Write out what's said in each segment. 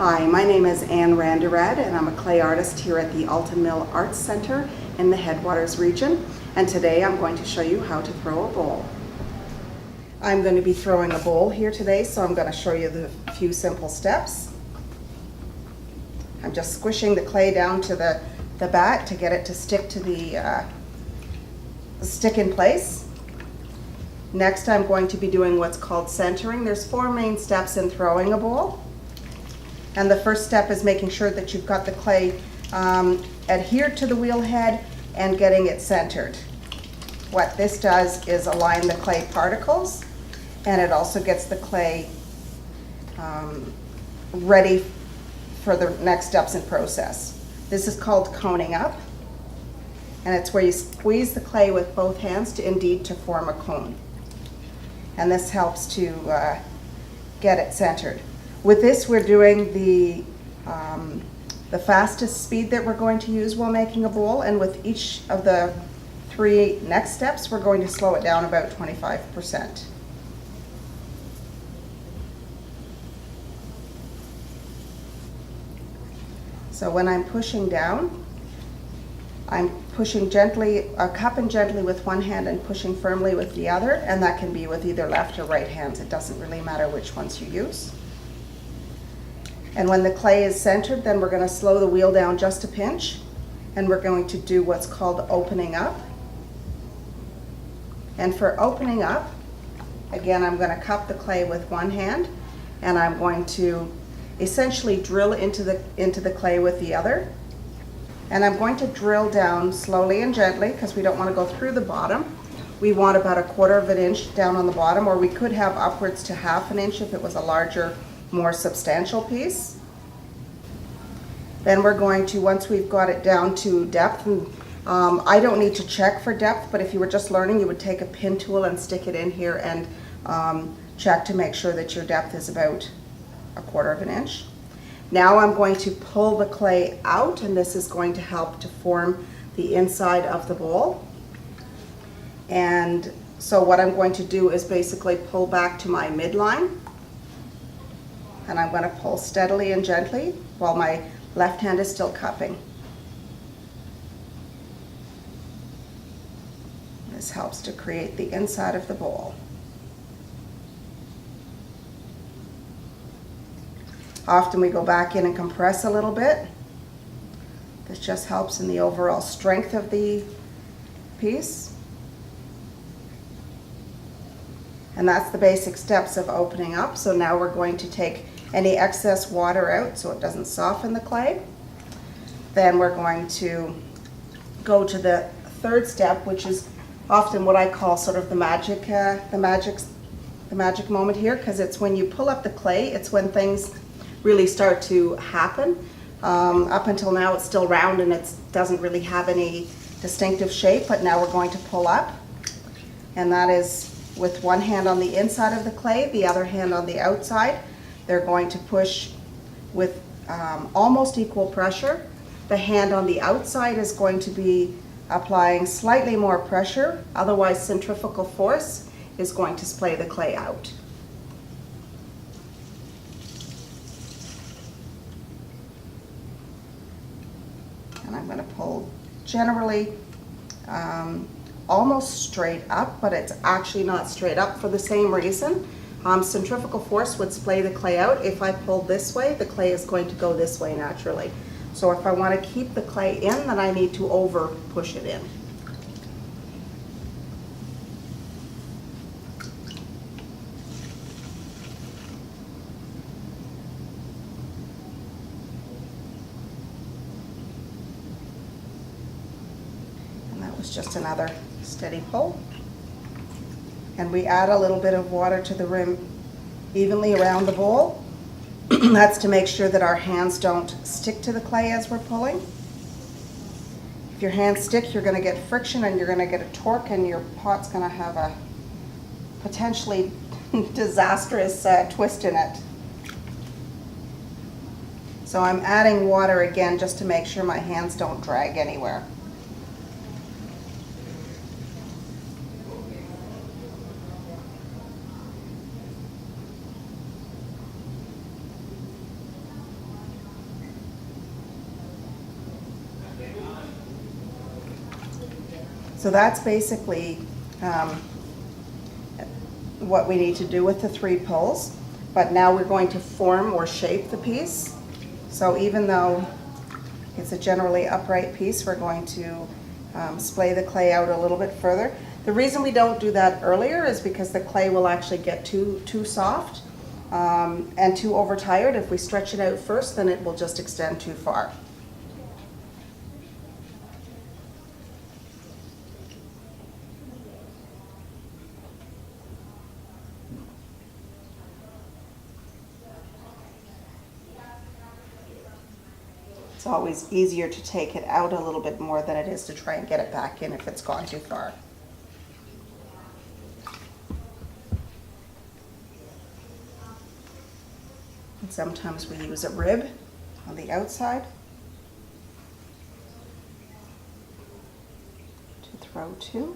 Hi, my name is Randeraad and I'm a clay artist here at the Alton Mill Arts Center in the Headwaters region, and today I'm going to show you how to throw a bowl. I'm going to be throwing a bowl here today, so I'm going to show you the few simple steps. I'm just squishing the clay down to the bat to get it to stick to the stick in place. Next, I'm going to be doing what's called centering. There's 4 main steps in throwing a bowl. And the first step is making sure that you've got the clay adhered to the wheel head and getting it centered. What this does is align the clay particles, and it also gets the clay ready for the next steps in process. This is called coning up, and it's where you squeeze the clay with both hands to form a cone. And this helps to get it centered. With this, we're doing the fastest speed that we're going to use while making a bowl, and with each of the 3 next steps, we're going to slow it down about 25%. So when I'm pushing down, I'm pushing gently, cupping gently with one hand and pushing firmly with the other, and that can be with either left or right hands. It doesn't really matter which ones you use. And when the clay is centered, then we're going to slow the wheel down just a pinch, and we're going to do what's called opening up. And for opening up, again, I'm going to cup the clay with one hand, and I'm going to essentially drill into the clay with the other. And I'm going to drill down slowly and gently because we don't want to go through the bottom. We want about 1/4 inch down on the bottom, or we could have upwards to 1/2 inch if it was a larger, more substantial piece. Then we're going to, once we've got it down to depth, and I don't need to check for depth, but if you were just learning, you would take a pin tool and stick it in here and check to make sure that your depth is about 1/4 inch. Now I'm going to pull the clay out, and this is going to help to form the inside of the bowl. And so what I'm going to do is basically pull back to my midline, and I'm going to pull steadily and gently while my left hand is still cupping. This helps to create the inside of the bowl. Often we go back in and compress a little bit. This just helps in the overall strength of the piece. And that's the basic steps of opening up. So now we're going to take any excess water out so it doesn't soften the clay. Then we're going to go to the 3rd step, which is often what I call sort of the magic moment here, because it's when you pull up the clay, it's when things really start to happen. Up until now it's still round and it doesn't really have any distinctive shape, but now we're going to pull up, and that is with one hand on the inside of the clay, the other hand on the outside. They're going to push with almost equal pressure. The hand on the outside is going to be applying slightly more pressure, otherwise centrifugal force is going to splay the clay out. And I'm going to pull generally almost straight up, but it's actually not straight up for the same reason. Centrifugal force would splay the clay out. If I pull this way, the clay is going to go this way naturally. So if I want to keep the clay in, then I need to over push it in. Just another steady pull, and we add a little bit of water to the rim evenly around the bowl. That's to make sure that our hands don't stick to the clay as we're pulling. If your hands stick, you're going to get friction and you're going to get a torque, and your pot's going to have a potentially disastrous twist in it. So I'm adding water again just to make sure my hands don't drag anywhere. So that's basically what we need to do with the 3 pulls. But now we're going to form or shape the piece. So even though it's a generally upright piece, we're going to splay the clay out a little bit further. The reason we don't do that earlier is because the clay will actually get too soft and too overtired. If we stretch it out first, then it will just extend too far. It's always easier to take it out a little bit more than it is to try and get it back in if it's gone too far. And sometimes we use a rib on the outside to throw to.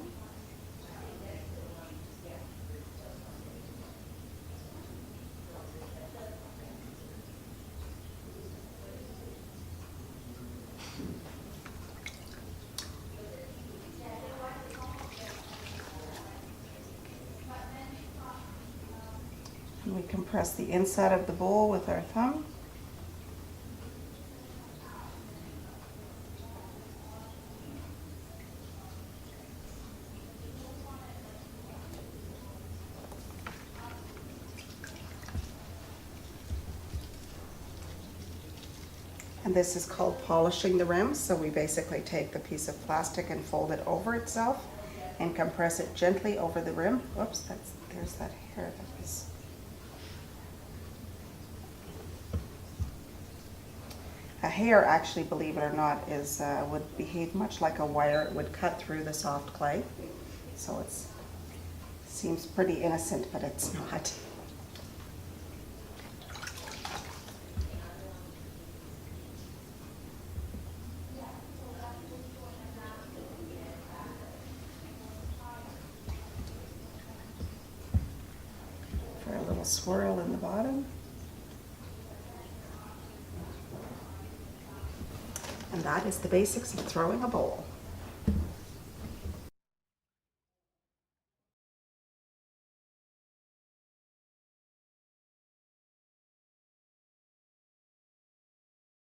And we compress the inside of the bowl with our thumb. And this is called polishing the rims. So we basically take the piece of plastic and fold it over itself and compress it gently over the rim. Whoops, there's that hair that was. A hair, actually, believe it or not, is would behave much like a wire. It would cut through the soft clay. So it seems pretty innocent, but it's not. For a little swirl in the bottom. And that is the basics of throwing a bowl.